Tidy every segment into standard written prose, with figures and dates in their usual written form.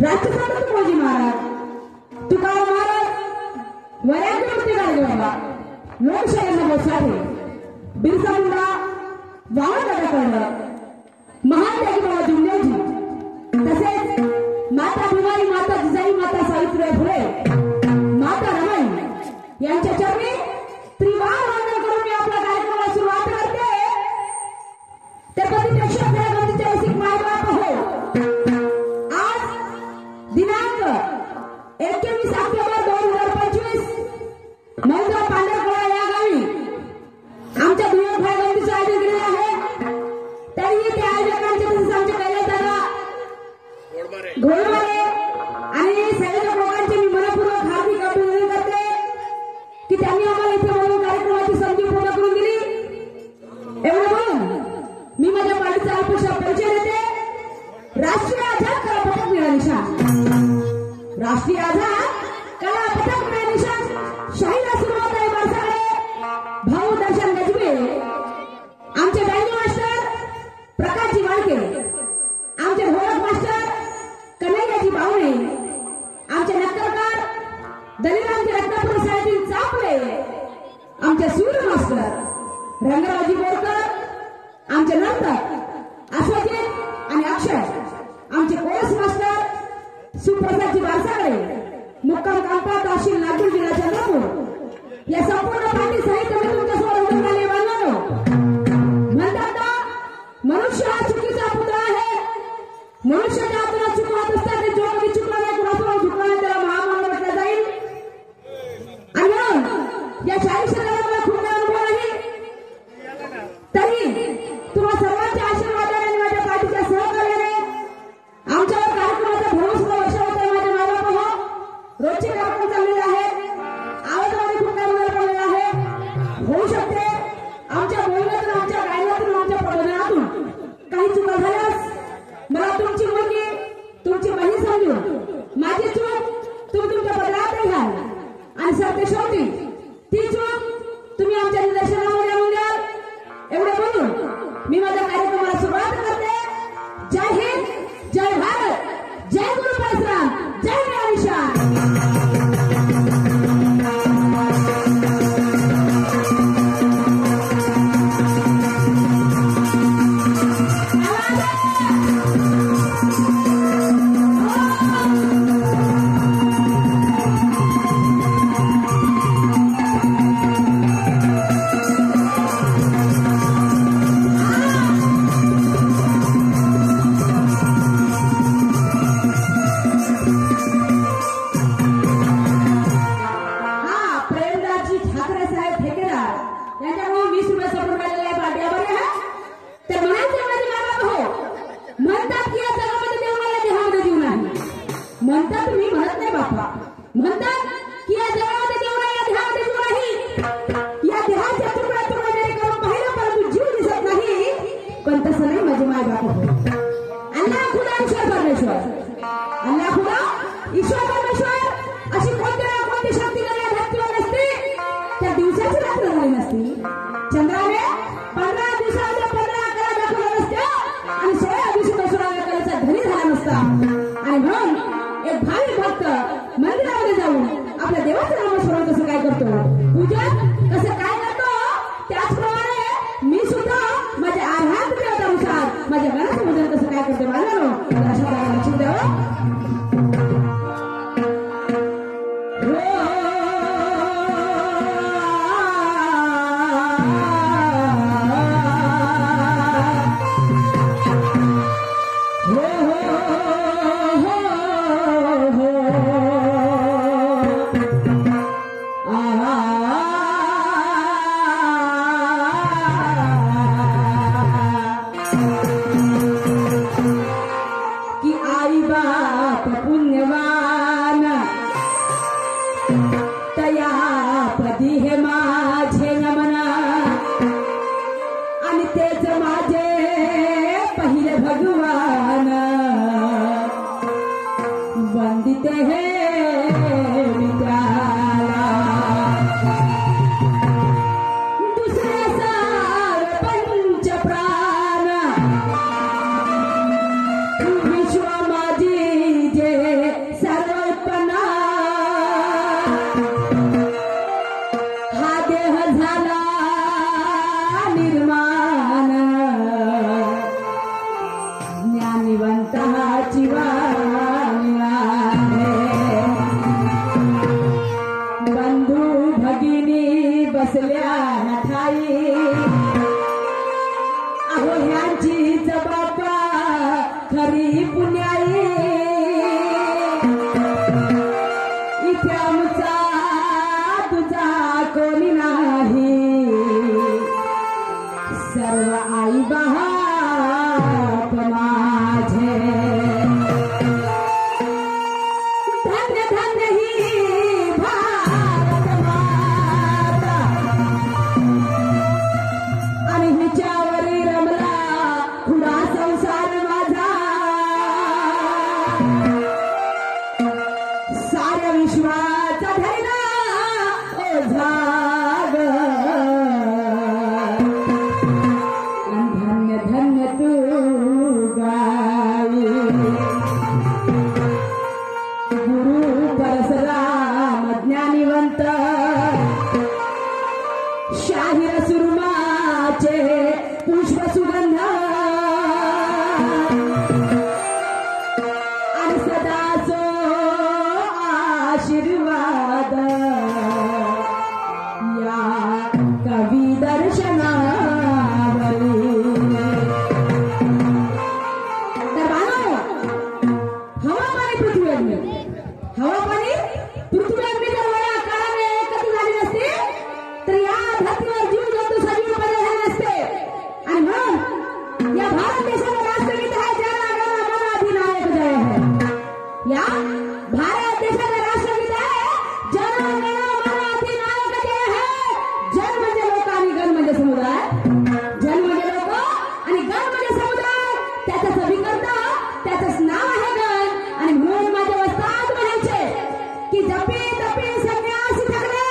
राष्ट्रसंत तुकोजी महाराज, तुकाराम महाराज, वऱ्याकडे गाडगे बाबा, लोकशाहीला बसावे, बिरसा मुंडा, वामनदादा कळलं, महान त्यागी बाबा जुमलेजी, तसेच माता भीमाई, माता जिजाई, माता सावित्रीबाई फुले, माता रमाई यांच्या चरणी त्रिवार वंदन करून मी आपल्या कार्यक्रमाला सुरुवात करते. ते प्रतिपेक्षा गणपतीचे रसिक मायबाप हो. आज दिनांक 21 ऑक्टोबर 2025 मौदा पांढरकवडा या गावी आमच्या दुय्यम भाई गणपतीचं आयोजन केलेलं आहे. तरीही त्या आयोजकांचे तसेच आमचे कैलास दादा घोडमारे आणि संयोजक लोकांचे मी मनपूर्वक हार्दिक अभिनंदन करते की त्यांनी आम्हाला इथे बोलून कार्यक्रमाची संधी पूर्ण करून दिली. एवढं बोलून मी माझ्या पाठीचा अल्पशा परिचय देते. राष्ट्रीय आझाद कला पथक मिळा निशाण, राष्ट्रीय आझाद कला पथक मिळा निशाण शाहीला सुरुवात आहे. माणसाकडे भाऊ दर्शन गजबे, आमचे बँड मास्टर प्रकाशजी वाळके, आमचे ढोलक मास्टर कन्हैयाजी बावणे, आमचे नक्कलकार दलितांचे रत्नापूर साहेबीन चापले, आमचे सूर्य मास्टर रंगरावजी बोरकर, आमचे नंतर अश्वजित आणि अक्षय, आमचे कोरस मास्टर सुप्रसादजी बारसागडे, मुक्काम कांपा, तहसील नागपूर, जिल्हा चंद्रपूर. या संपूर्ण पार्टी साहित्य मी तुमच्यासमोर उभं राहिले बांधवांनो. म्हणतात ना, मनुष्य हा चुकीचा पुतळा आहे. मनुष्याच्या हाताला चुकवत असतात ते जो कधी चुकला नाही, कुणासमोर झुकला नाही, त्याला महामानव म्हटलं जाईल. आणि म्हणून या 40 वर्षाला खूप काही अनुभव नाही, तरी तुम्हा सर्वांच्या आशीर्वादाने आणि माझ्या पाठीच्या सहकार्याने आमच्यावर कार्यक्रमाचा भरवसा वर्ष होता. माझ्या मायबाप हो, रोजचे कार्यक्रम चाललेले आहेत, आवाजामध्ये खूप काही बदल पडलेला आहे. होऊ शकते आमच्या बोलण्यातून, आमच्या गायनातून, आमच्या प्रबोधनातून काही चुका झाल्यास मला तुमची मुलगी, तुमची बहीण समजून माझी चूक तुम्ही तुमच्या बदलात घ्याल आणि सरते शेवटी ती चूक तुम्ही आमच्या निदर्शनामध्ये आणून द्याल. एवढे बोलून मी माझ्या कार्यक्रमाला सुरुवात करते. जय हिंद, जय भारत, जय गुरु परशुराम, जय निशाण. म्हणतात मी म्हणत नाही बापा, म्हणतात की या जगामध्ये देव नाही, या देहामध्ये जीव नाही. या देहाच्या तुकड्या तुकड्या जरी करून पाहिलं परंतु जीव दिसत नाही. पण तसं नाही माझे माय बाप हो. अल्लाह खुदा ईश्वर परमेश्वर, अल्लाह खुदा ईश्वर परमेश्वर अशी कोणती ना कोणती शक्ती करण्या धरतीवर नसते. त्या दिवसाची रात्र झाली नसती. चंद्राने 15 दिवसामध्ये 15 कला दाखवल्या नसत्या आणि 16 दिवशी तो 16 कलेचा धनी झाला नसता. आणि म्हणून एक भावी भक्त मंदिरामध्ये जाऊन आपल्या देवाचं नामस्मरण कसं काय करतो, पूजन कसं काय करतो, त्याचप्रमाणे मी सुद्धा माझ्या आराध्य देवतानुसार माझ्या गणाचं पूजन कसं काय करते बांधवांनो. अशा प्रकारे लक्ष द्यावं. विश्व माझी जे बसल्या ठाई अहो ह्यांचीच बापा खरी पुण्याई इथे आमचा तुझा कोणी नाही सर्व आई बाप माझे धन्य धन्य ही भारत माता आणि हिच्यावरी रमला खुडा संसार माझा साऱ्या विश्वाचा धैर्य ओझा धन्य धन्य तू गाई गुरु परशुराम ज्ञानिवंत शाहीर सुरमाचे पुष्प सुगंध आणि सदाचो आशीर्वाद या कवी दर्शनावरी हवा पाणी पृथ्वी अग्नी जर काळाने एकत्र झाली नसते तर या धरतीवर जीव जंतू सजीवपणे झाले नसते आणि म्हणून या भारत देशाचं राष्ट्रगीत आहे जन गण मन अधिनायक जय है या भारत देशाचं राष्ट्रगीत आहे जन गण मन अधिनायक जय है जन म्हणजे लोक आणि गण म्हणजे समुदाय जन म्हणजे लोक आणि गण म्हणजे समुदाय त्याचं सभीकर्ता त्याचंच नाव आहे गण आणि म्हणून माझ्या वस्ताद म्हणायचे की जपी तपी संन्यासी थकले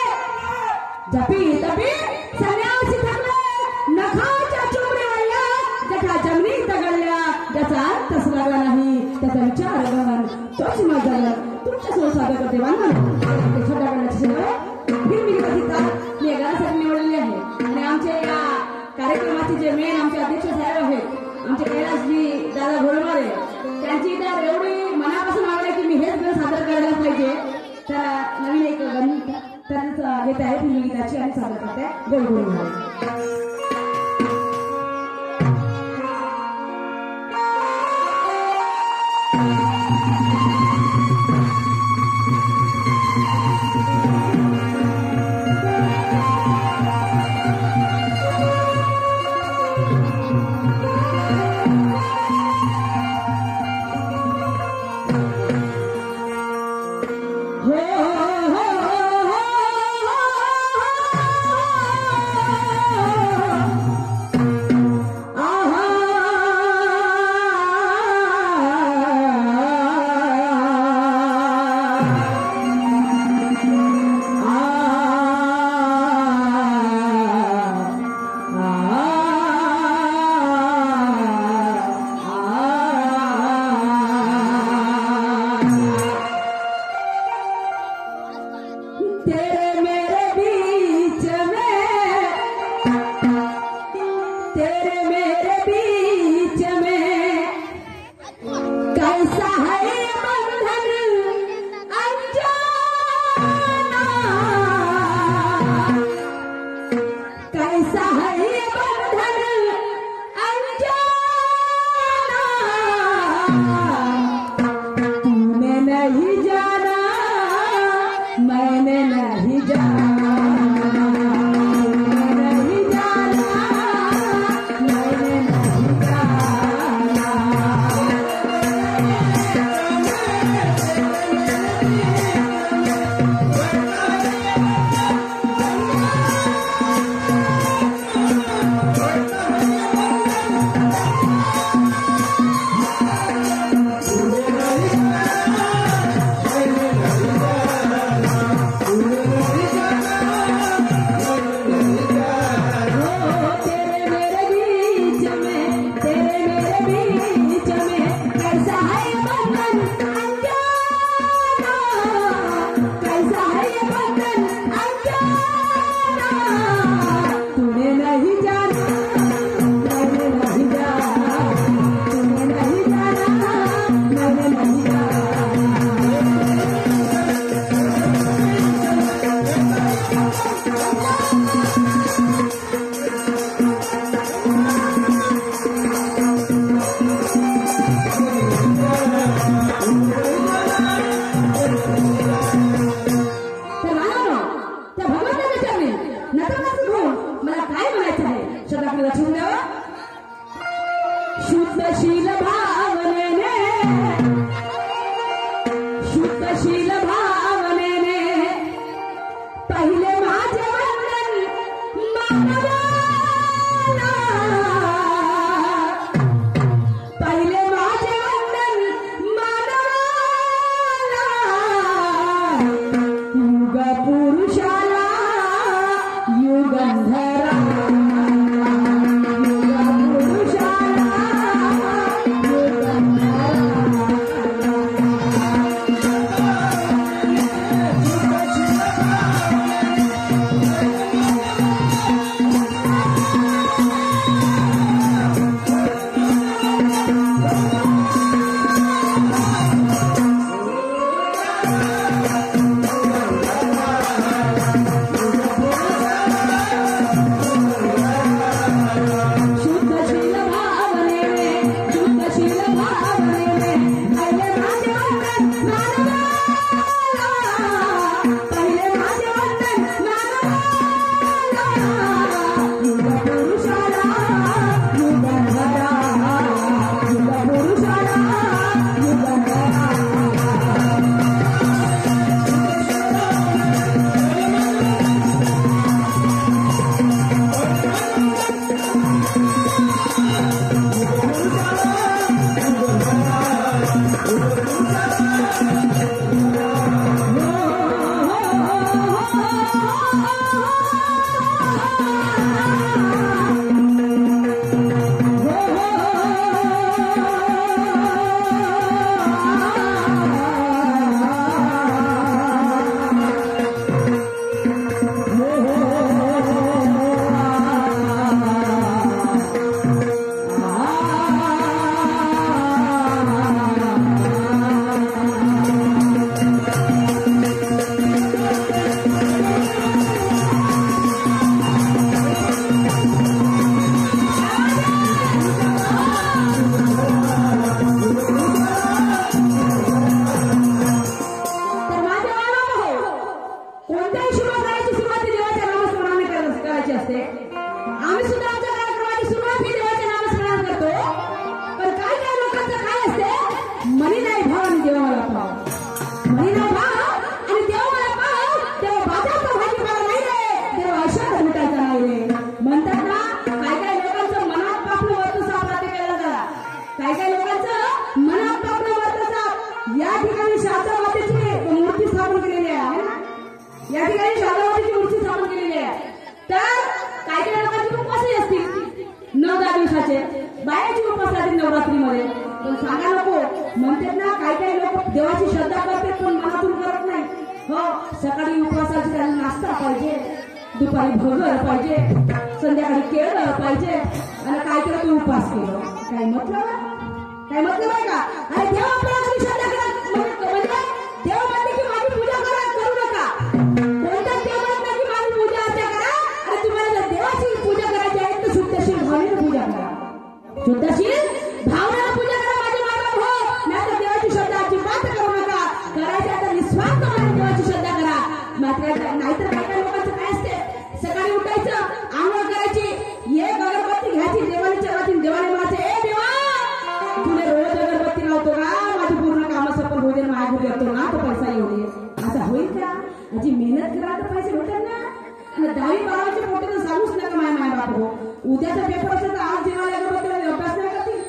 जपी तपी संन्यासी थकले नखाच्या चुमडीवरल्या जठा जमिनी तगडल्या ज्याचा अर्थ सुरागा नाही त्याचा विचार गण तोच माझा तुमच्या सोय सादर करते बांधून छोट्या गणाची फिरमिरी कथिता मी या गाण्यासाठी निवडलेली आहे आणि आमच्या या कार्यक्रमाचे जे मेन आमचे अध्यक्ष साहेब आहेत आमचे कैलासजी दादा घोळमारे त्यांची तर एवढी मनापासून आवड आहे की मी हेच गण सादर करायला पाहिजे तर नवीन एक गण त्यांच घेत आहे फिल्मी गीताची आणि सादर करते गोड घोळमारे सकाळी उपवासाची त्यांना नाश्ता पाहिजे, दुपारी भगर पाहिजे, संध्याकाळी केळं पाहिजे आणि काय केलं तू उपवास केलं काय मतलब आहे का? अरे देव आपल्याला श्रद्धा करा म्हणजे देव म्हणते की माझी पूजा करू नका. कोणत्याच देव म्हणत नाही की माझी पूजा अर्चा करा. आणि तुम्हाला जर देवाची पूजा करायची आहे तर शुद्धशील भावनेने पूजा करा. शुद्धशील भावनेने पूजा करा माझे माता हो. नाही तर देवाची श्रद्धा अजिबात करू नका. करायची आता निस्वार्थ म्हणून देवाची श्रद्धा करा. मात्र नाहीतर काही लोकांचं काय असते, सकाळी उठायचं, आंघोळ करायची, एक अगरबत्ती घ्यायची, देवाने चढवायची, देवाने म्हणायचे ए देवा तुला रोज अगरबत्ती लावतो का, माझी पूर्ण कामं सफल होऊ दे, माझ्या घरी येतो ना तो पैसा येऊ दे. असं होईल का? माझी मेहनत करा तर पैसे भेटेल ना. आणि 10-12च्या पोटी तर सांगूच नका माय बाप हो. उद्याचा पेपर असेल तर आज देवाला अगरबत्ती अभ्यास नाही करतील.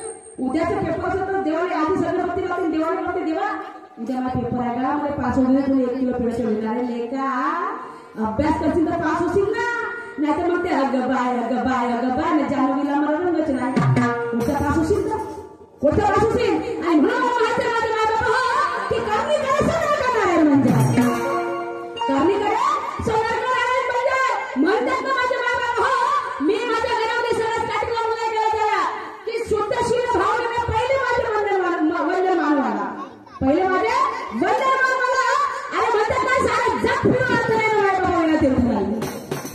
उद्याचा पेपर असेल तर देवाने आधीच अगरबत्ती लावतील, देवाने म्हणते देवा उद्या मला पेपर आहे का, मला पास होईल, तुला 1 किलो पेढे ठेवणार आहे का, अभ्यास करशील तर पास होशील ना. नाही तर मग ते अगबाय जानवीला मला रंगच नाही. कुठचा पास होशील तर कुठचा पास होशील. आणि म्हणून माझ्या बाबा की कर्णीकडे सोनारकडे म्हणजे कर्णीकडे सोनारकडे म्हणजे म्हणतात ना माझ्या बाबा हो. मी माझ्या घरामध्ये सगळ्यात काठी लावून नाही गेला त्याला की शुद्धशील भावनेने पहिले माझे वंदन मानवाला, पहिले माझे वंदन मानवाला. अरे म्हणतात ना सारा जग फिरून अर्थ नाही ना माय बाबा या तीर्थ नाही,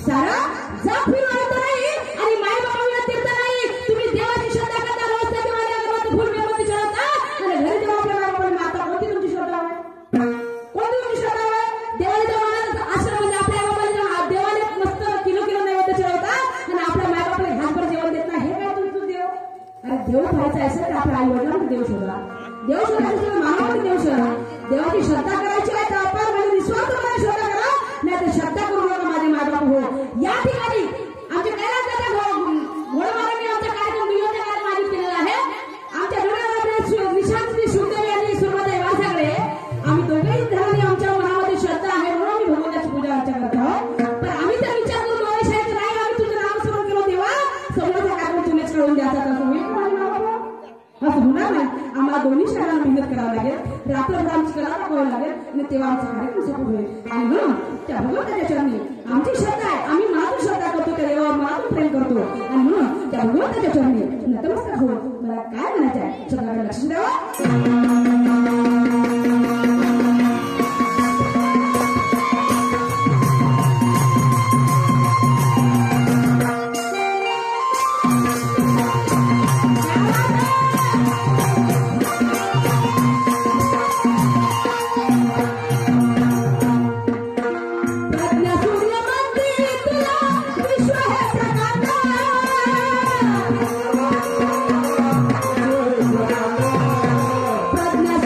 सारा जग फिरून अर्थ नाही. आणि माय बाबा या तीर्थ नाही. तुम्ही देवाची श्रद्धा करता, रोज त्या देवाला अगरबत्ती फुल मेणबत्ती चढवता आणि घरी जेव्हा आपल्या बाबाकडे माता कोणती तुमची श्रद्धा आहे, कोणती तुमची श्रद्धा आहे. देवाला जेव्हा म्हणाल आश्रम म्हणजे आपल्या बाबाला देवाने मस्त किलो नैवेद्य चढवता आणि आपल्या माय बापाला घासभर जेवण देत नाही, हे काय तुमचं देव. अरे देव पाहायचं असेल तर आपल्या आई वडिलांना देव शोधला, देव शोधायचं मानवाने देव शोधा. देवाची श्रद्धा करायची आहे तर आपण म्हणजे निस्वार्थपणे श्रद्धा करा. नाही तर श्रद्धा करू नका माझे मायबाप हो. या ठिकाणी आमच्या कैलास घोडमारांनी आमचा कार्यक्रम नियोजन आयोजित केलेला आहे. आमच्या घरामध्ये निशांती सुखदेव यांनी सुरुवात वासाकडे आम्ही दोघेही धर्माने आमच्या मनामध्ये श्रद्धा आहे म्हणून आम्ही भगवंताची पूजा अर्चा करत आहोत. पण आम्ही तर विचार करून शाळेत नाही आम्ही तुझं नामस्मरण केलं तेव्हा समोरचा कार्यक्रम तुम्हीच कळून द्यायचा असं होईल असं होणार नाही. आम्हाला दोन्ही शाळांना मेहनत करावं लागेल, रात्रभर आमची कला दाखवावी लागेल आणि तेव्हा आमचा कार्यक्रम सफल होईल. आणि म्हणून त्या भगवंताच्या चरणी आमची श्रद्धा आहे, आम्ही मनातून श्रद्धा करतो, त्या देवावर मनातून प्रेम करतो. आणि म्हणून त्या भगवंताच्या चरणी नतमस्तक होऊन मला काय म्हणायचं आहे सगळ्यांना लक्ष द्यावं. प्रज्ञा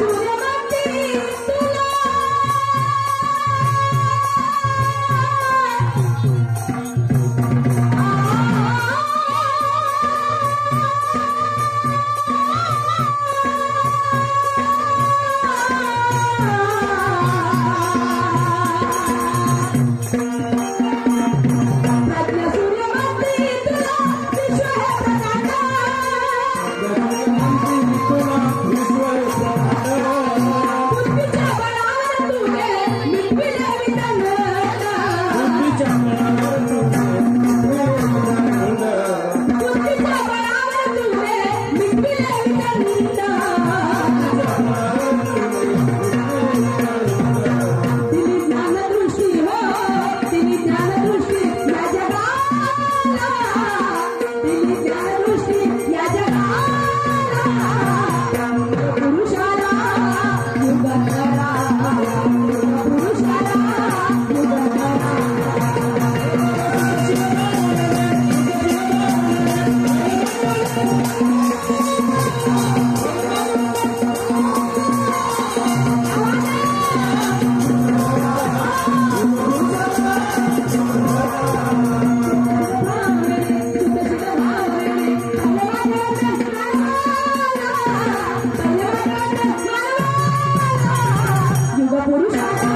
पुरुषाला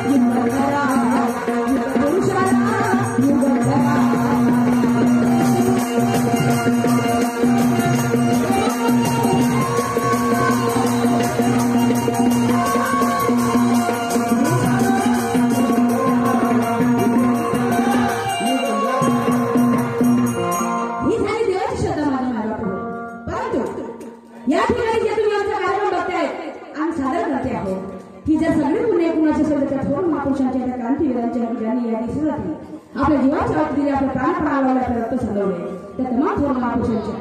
युगल करा, युग पुरुषाला युगल करा. ही जर सगळी पुण्य कुणाच्या असेल तर थोर महापुरुषांच्या त्या क्रांतीवीरांच्या ज्यांनी या दिवसासाठी आपल्या जीवाची आहुती दिली, आपल्या प्राण लावले, आपले रक्त संगवले, त्या तमाम थोर महापुरुषांच्या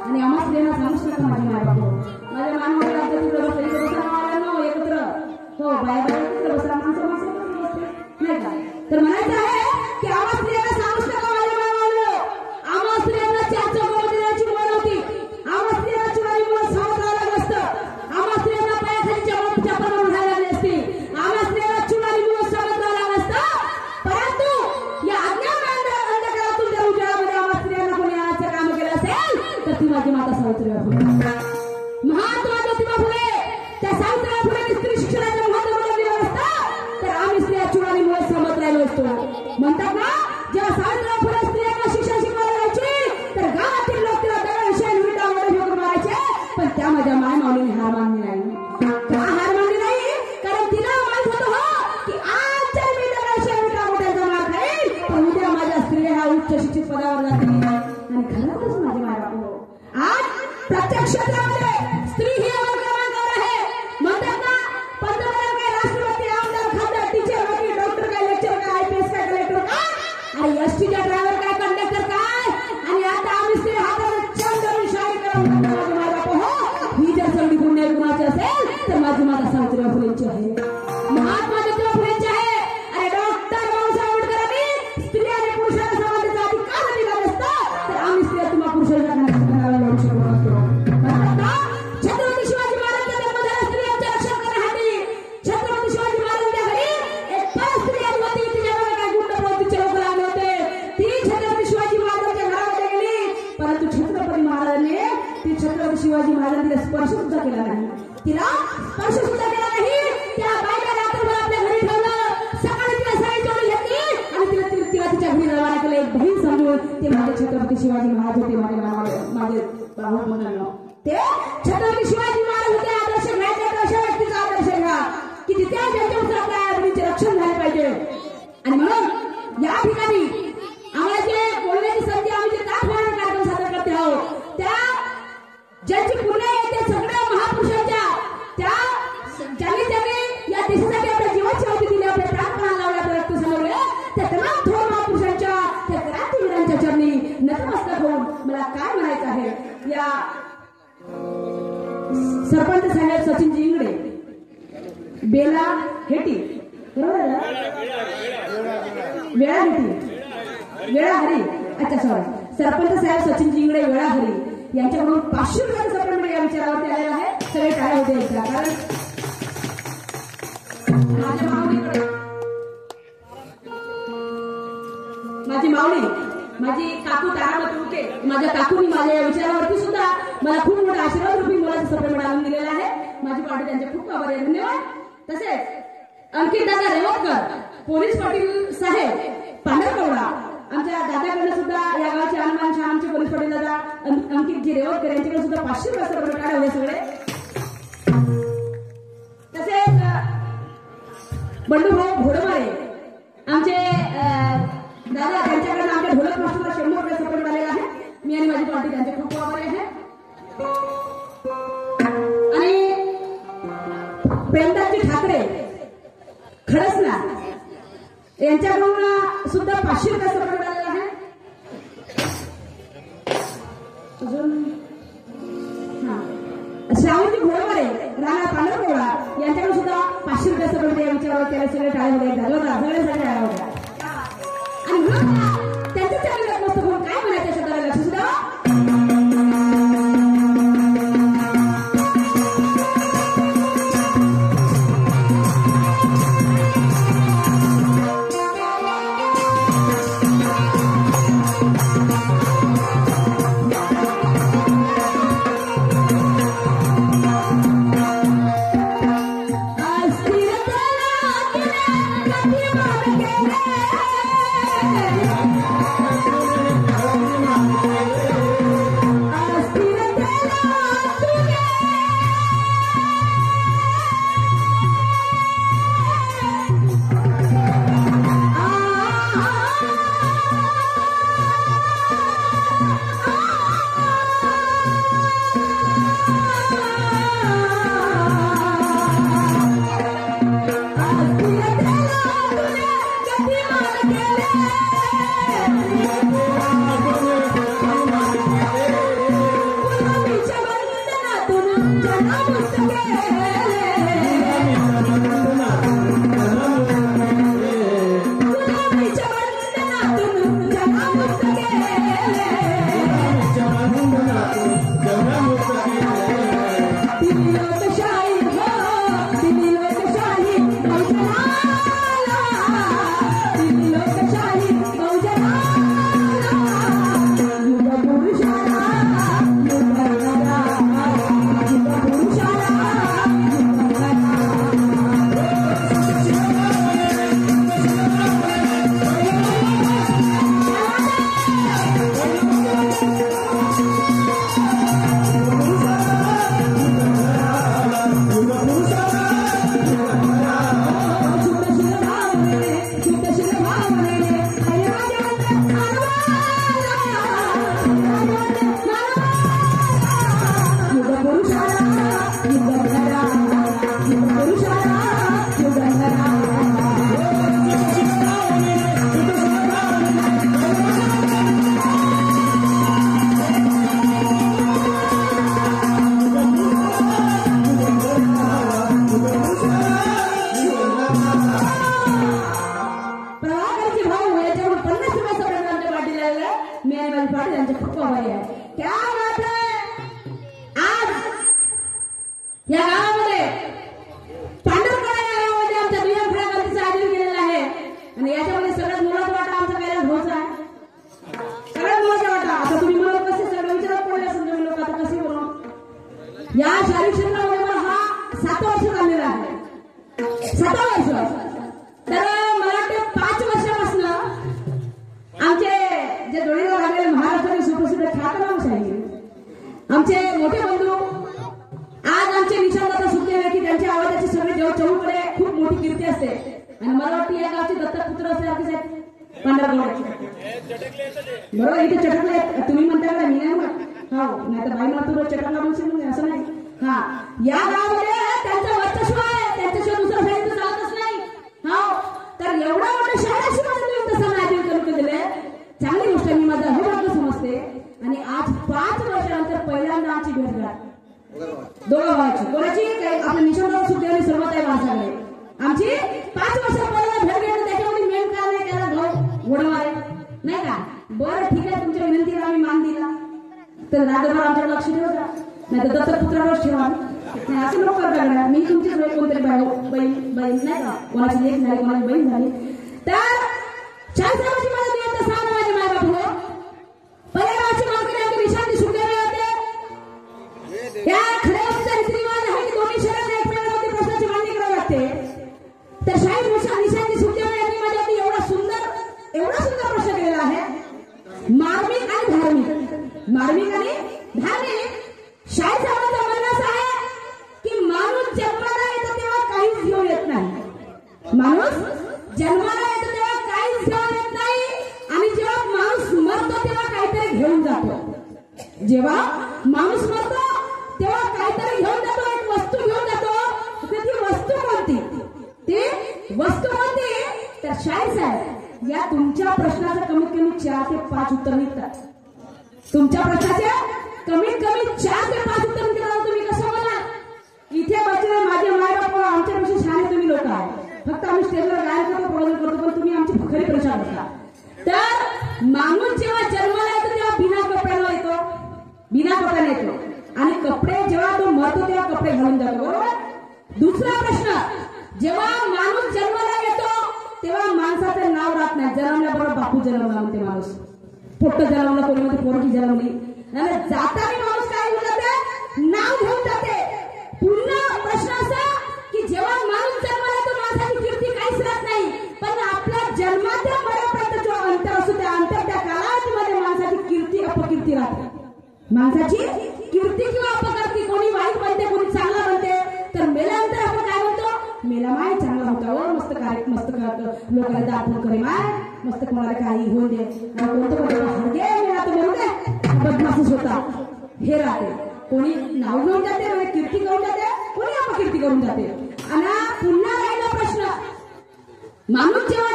आणि आम्हा स्त्रियांना सांगू शकता माझी माय बापू माझ्या मानवाला तिकडे बसले एकत्र हो बाय बाय तिकडे बसला माणसं नाही का. तर म्हणायचं आहे की आम्हा स्त्रियांना सांगू शकता माझ्या मानवाला आम्हा स्त्रियांना चार चौघ देण्याची मुलं होती, आम्हा स्त्रियांना चुनारी मुलं सावध राहायला नसतं, आम्हा स्त्रियांना पायाखाली चपल उठायला लागली असती, आम्हा स्त्रियांना चुनारी मुलं सावध राहायला नसतं. परंतु या अज्ञान अंधकारातून जर उजाळामध्ये आम्हा स्त्रियांना कोणी आणायचं काम केलं असेल तर ती माझी माता सावित्रीबाई फुले, महात्मा ज्योतिबा फुले. त्या सावित्रीबाई फुले स्त्री शिक्षणाचं महत्व मला दिलं असतं तर आम्ही स्त्रिया चुनारी मुळे सहमत राहिलो असतो. म्हणतात ना जेव्हा सावित्रीबाई फुले स्त्रियांना शिक्षण शिकवायला जायची तर गावातील लोक तिला दगडशेण विटा वडे फेकून मारायचे, पण त्या माझ्या माय माऊलीने हार मानली नाही. का हार मानली नाही? कारण तिला माहित होतं हो की आज जर मी दगडशेण विटा वड्याचा मार खाईल पण उद्या माझ्या स्त्रिया ह्या उच्च शिक्षित पदावर जातील. आणि खरंच माझे माय बापू आज प्रत्येक क्षेत्रामध्ये स्त्री ही अव्वल क्रमांकावर आहे. म्हणतात ना पंतप्रधान काय, राष्ट्रपती, आमदार, खासदार, टीचर, वकील, डॉक्टर काय, लेक्चर काय, आयपीएस काय, कलेक्टर काय आणि एसटीचा ड्रायव्हर काय, कंडक्टर काय आणि आता आम्ही स्त्री हातावर छान धरून शाही करून माझे माय बापू हो. ही जर सगळी पुण्य गुणाची असेल तर माझी माता सावित्रीबाई फुलेंची आहे, महात्मा ज्योतिबा फुलेंची आहे. अरे डॉक्टर बाबासाहेब आंबेडकरांनी स्त्री आणि पुरुषाला समाजाचा अधिकार दिला नसता तर आम्ही स्त्रिया तुम्हा पुरुषांच्या खाण्याला लढू शकलो नसतो. छत्रपती शिवाजी महाराजांचा जन्म झाला स्त्रियांचे रक्षण करण्यासाठी. छत्रपती शिवाजी महाराजांच्या घरी एक पाच स्त्रिया होती, तिच्यावर काही गुंड प्रवृत्तीचे लोक लागले होते. ती छत्रपती शिवाजी महाराजांच्या घरामध्ये गेली, परंतु छत्रपती महाराजांनी ती छत्रपती शिवाजी महाराजांनी तिला स्पर्श सुद्धा केला नाही, तिला स्पर्श सुद्धा केला नाही. त्या बायका रात्रभर आपल्या घरी ठेवलं, सकाळी तिला साडी जोडली घेतली आणि तिला तिच्या घरी रवाना केलं. एक बहीण समजून ते माझे छत्रपती शिवाजी महाराज होते, माझे भाऊ म्हणून ते छत्रपती शिवाजी महाराज होते. आदर्श घ्यायचे तर अशा व्यक्तीचा आदर्श घ्या की तिथे ज्यांच्यावर आपल्या आईवडिलांचे रक्षण झाले पाहिजे. आणि म्हणून या ठिकाणी आम्हाला जे बोलण्याची संधी आम्ही जे दाखवण्याचा कार्यक्रम सादर करते आहोत त्या ज्यांची पुण्य आहे ते सगळ्या महापुरुषांच्या त्या ज्यांनी या देशासाठी आपल्या जीवाची आहुती दिली, आपले प्राण लावले, आपले रक्त संगवले, त्या तमाम थोर महापुरुषांच्या त्या क्रांतीवीरांच्या चरणी नतमस्तक होऊन मला काय म्हणायचं आहे. या सरपंच साहेब सचिनजी इंगडे, बेला हेटी, बरोबर वेळा हेटी, वेळा हरी, अच्छा सॉरी, सरपंच साहेब सचिनजी इंगडे वेळा हरी यांच्याकडून 500 रुपयाचा सन्मान या विचारावरती आलेला आहे. सगळे टाळ्या होते यांच्या, कारण माझी माऊली माझी काकू तारामती उके, माझ्या काकूनी माझ्या या विचारावरती सुद्धा मला खूप मोठा आशीर्वाद रूपी मोलाचा सन्मान आणून दिलेला आहे. माझी पार्टी त्यांचे खूप आभारी आहे, धन्यवाद. तसेच अंकित दादा रेवतकर, पोलीस पाटील साहेब पांढरकवडा, आमच्या दादाकडे सुद्धा या गावचे हनुमान शाह आमचे पोलीस पाटील दादा अंकितजी रेवतकर यांच्याकडे सुद्धा 500 रुपयाचा प्रकार होते सगळे. तसेच बंडूभाऊ घोडमारे आमचे दादा, त्यांच्याकडे आमच्या ढोलक मास्टरला 100 रुपये सपोर्ट आलेला आहे. मी आणि माझी पार्टी त्यांचे खूप आभारी आहे. आणि प्रेमदासजी ठाकरे खडसना यांच्याकडून सुद्धा 500 रुपये सपोर्ट आलेला आहे. अजून श्रावणजी घोडमारे राणा पांढरकवडा यांच्याकडून सुद्धा 500 रुपये सपोर्ट या विचारावर त्याला सगळे टाळ्या झालं होता, सगळे टाळ्या होत्या. आणि म्हणून त्यांच्या चांगलं मस्त होऊन काय म्हणायचं शब्दाला लक्ष सुद्धा अस्थिरतेला क्या बात है. आज या गावामध्ये पांढरकडा या गावामध्ये आमच्या दुय्यम गणपतीचं आयोजन केलेलं आहे आणि याच्यामध्ये सगळ्यात मोलाचा वाटा आमचा कैलास भाऊचा आहे. सगळ्यात मोलाचा वाटा. आता तुम्ही मला कसे सगळं विचारत पडले असेल तुम्ही लोक आता कसे बोलून या शारीरिक क्षेत्रामध्ये मला हा 7 वर्ष चाललेला आहे. 7 वर्ष. तर मला वाटते 5 वर्षापासून आमचे जे डोळीला लागलेले महाराष्ट्राचे सुप्रसिद्ध ख्यातनाम आमचे मोठे बंधू आज आमचे निशांदाता सुटलेले की त्यांच्या आवाजाची सगळी देव चौकडे खूप मोठी कीर्ती असते आणि मला वाटते या गावचे दत्तक पुत्र असल्यासारखेच आहेत पांढरगड. बरोबर इथे चटकले तुम्ही म्हणता का मी नाही म्हणत. हो नाही तर बाई मातूर चटकला बोलशील असं नाही. हा या गावामध्ये त्यांचं वर्चस्व आहे. त्यांच्याशिवाय दुसरं साहित्य चालतच नाही. हो तर एवढा मोठा शहराशी तुम्ही तसं आयोजन करून दिले चांगली गोष्ट. मी माझं हे वाटलं समजते आणि आज 5 वर्षानंतर पहिल्यांदा आमची भेट घडा दोघा भावाची. कोणाची आपल्या निशांतराव सुद्धा आणि सर्वताई वासागडे आमची 5 वर्षापर्यंत भेट घेणं. त्याच्यामध्ये मेन कारण आहे त्याला भाऊ घोडमारे नाही का. बरं ठीक आहे तुमच्या विनंतीला आम्ही मान दिला तर रात्रभर आमच्याकडे लक्ष ठेवता नाही तर दत्तपुत्रावरच ठेवा. नाही असं नको करता. मी तुमचीच वेळ कोणतरी बहीण नाही का कोणाची लेख झाली कोणाची बहीण झाली तर 40 मला दिवस सांग माझे मायबाप हो. पहिल्या गावची मालकी आमची निशांती सुटलेले होते. त्या खऱ्या गोष्टीचा रीतिरिवाज आहे की दोन्ही शहरात एकमेकांमध्ये प्रश्नाची मांडणी करावी लागते. तर शाहीर निशांती सुटलेले यांनी माझ्यावरती एवढा सुंदर प्रश्न केलेला आहे. मार्मिक आणि धार्मिक. मार्मिक आणि धार्मिक. शाहीर साहेबांचं म्हणणं असं आहे की माणूस जन्माला येतो तेव्हा काहीच घेऊन येत नाही. माणूस जन्माला येतो तेव्हा काहीच घेऊन येत नाही आणि जेव्हा माणूस मरतो तेव्हा काहीतरी घेऊन जातो. जेव्हा माणूस मरतो तेव्हा काहीतरी घेऊन जातो. एक वस्तू घेऊन जातो. तर ती वस्तू कोणती. ती वस्तू कोणती. तर शाहीर साहेब या तुमच्या प्रश्नाचं कमीत कमी 4 ते 5 उत्तर निघतात. तुमच्या प्रश्नाचे कमीत कमी 4 ते 5 उत्तर निघतात. तुम्ही कसं बोला इथे बसले माझे मायबाप आमच्यापेक्षा शहाणे तुम्ही लोक आहे. फक्त आम्ही स्टेजवर गायन करतो प्रबोधन करतो पण तुम्ही आमची खरी परीक्षा करता. तर माणूस जेव्हा जन्माला येतो तेव्हा बिना कपड्याला येतो. बिना कपड्याने येतो आणि कपडे जेव्हा तो मरतो तेव्हा कपडे घालून जातो. बरोबर. दुसरा प्रश्न जेव्हा माणूस जन्माला येतो तेव्हा माणसाचं नाव राहत नाही. जन्मल्याबरोबर बापू जन्मला म्हणते माणूस. पोट्ट जन्मला कोणी म्हणते पोरगी जन्मली. जाताना माणूस काय घेऊन जाते नाव घेऊन जाते. पुन्हा प्रश्न असा की जेव्हा माणूस जन्माला येतो माणसाची कीर्ती काहीच राहत नाही पण आपल्या जन्माच्या मरेपर्यंत जो अंतर असतो त्या अंतर त्या कालावधीमध्ये माणसाची कीर्ती अपकीर्ती राहते. माणसाची कीर्ती किंवा अपकीर्ती कोणी वाईट म्हणते कोणी चांगला म्हणते. तर मेल्यानंतर आपण काय म्हणतो मेला माय चांगला होता हो मस्त लोकांना दाखवून करे माय मस्त कोणाला काही होऊन दे कोणतं मेला तर म्हणू दे बदमाशीच होता हे राहते. कोणी नाव घेऊन जाते म्हणजे कीर्ती करून जाते कोणी अपकीर्ती करून जाते. आणि पुन्हा राहिला प्रश्न माणूस जेव्हा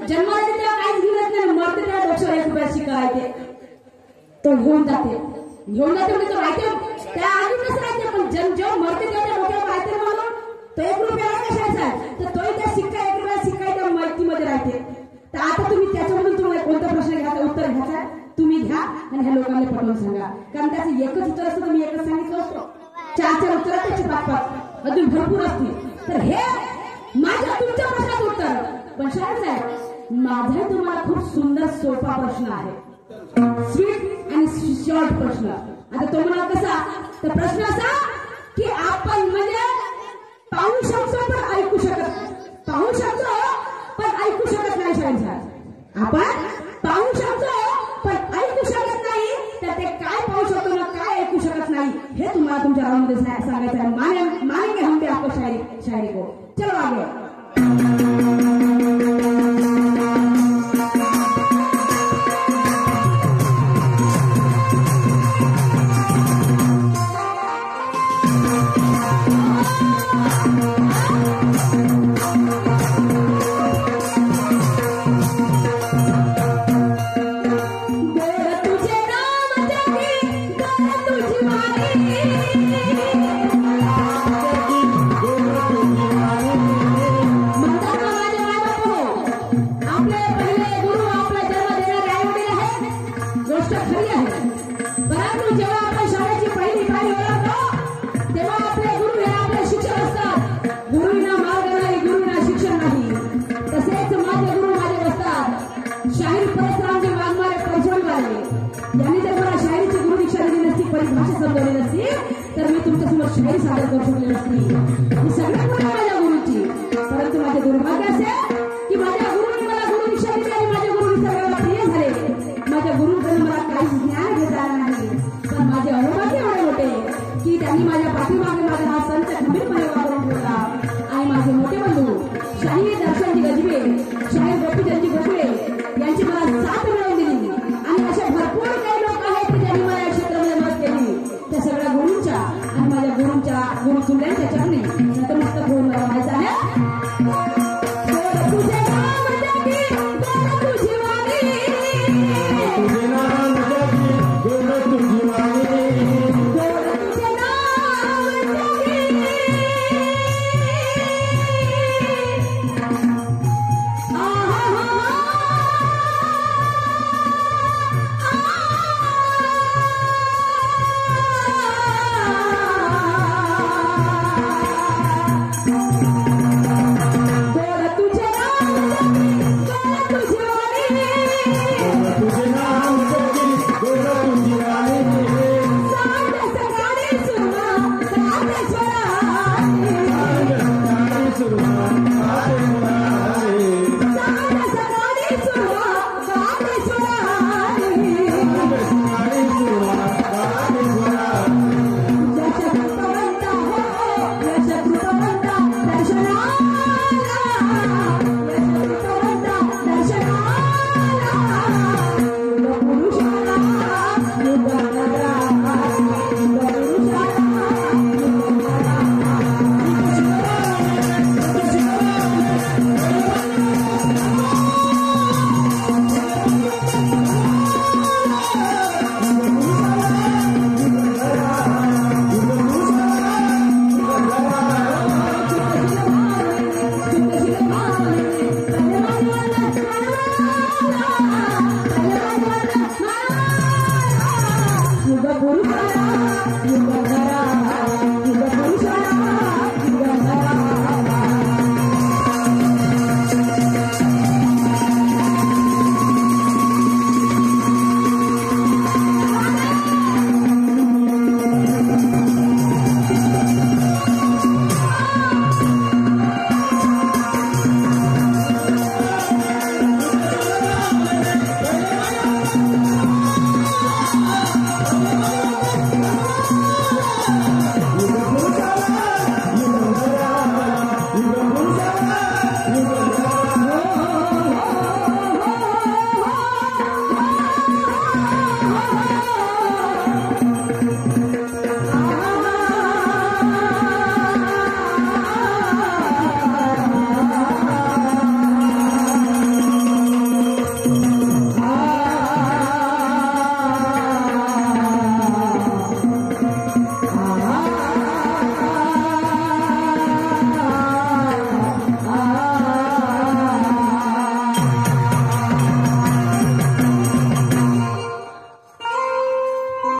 जन्माला येते तेव्हा काहीच घेऊन येत नाही. मरते तेव्हा 100 रुपये शिकायचे तो घेऊन जाते म्हणजे तो राहते त्या आधीच राहते पण जेव्हा मरते तेव्हा डोक्यावर काहीतरी म्हणून तो 1 रुपयाला कशाचा तर तोही त्या सिक्का 1 रुपया सिक्का त्या माहितीमध्ये राहते. तर आता तुम्ही त्याच्यामधून तुम्हाला कोणता प्रश्न घ्यायचा उत्तर घ्यायचा तुम्ही घ्या आणि ह्या लोकांना पटवून सांगा. कारण त्याचं एकच उत्तर असतं तुम्ही एकच सांगितलं असतो. 4 उत्तर त्याचे 5 अजून भरपूर असतील. तर हे माझ्या तुमच्या प्रश्नाचं उत्तर. पण शाहीर साहेब माझा तुम्हाला खूप सुंदर सोपा प्रश्न आहे. स्वीट आणि शॉर्ट प्रश्न. आता तो मला कसा तर प्रश्न असा की आपण म्हणजे पाहू शकतो पण ऐकू शकत नाही. शाहीर साहेब आपण पाहू शकतो पण ऐकू शकत नाही. तर ते काय पाहू शकतो ना काय ऐकू शकत नाही हे तुम्हाला तुमच्या राऊंडमध्ये सांगायचं आहे. मानेंगे हम भी आपको शायरी को. चलो आगे. माझे मोठे बंधू शाही दर्शनजी गजबे, शाही गोपीचंदजी गोखले यांची मला साथ मिळवून दिली आणि अशा भरपूर काही लोक आहेत की ज्यांनी मला या क्षेत्रामध्ये मदत केली. त्या सगळ्या गुरूंच्या आणि माझ्या गुरु चुलत्यांच्या चरणी नतमस्तक होऊन मला म्हणायचं आहे. तुझे नाम जगी गोड तुझी वाणी, तुझे नाम जगी गोड तुझी वाणी, गोड तुझे नाम जगी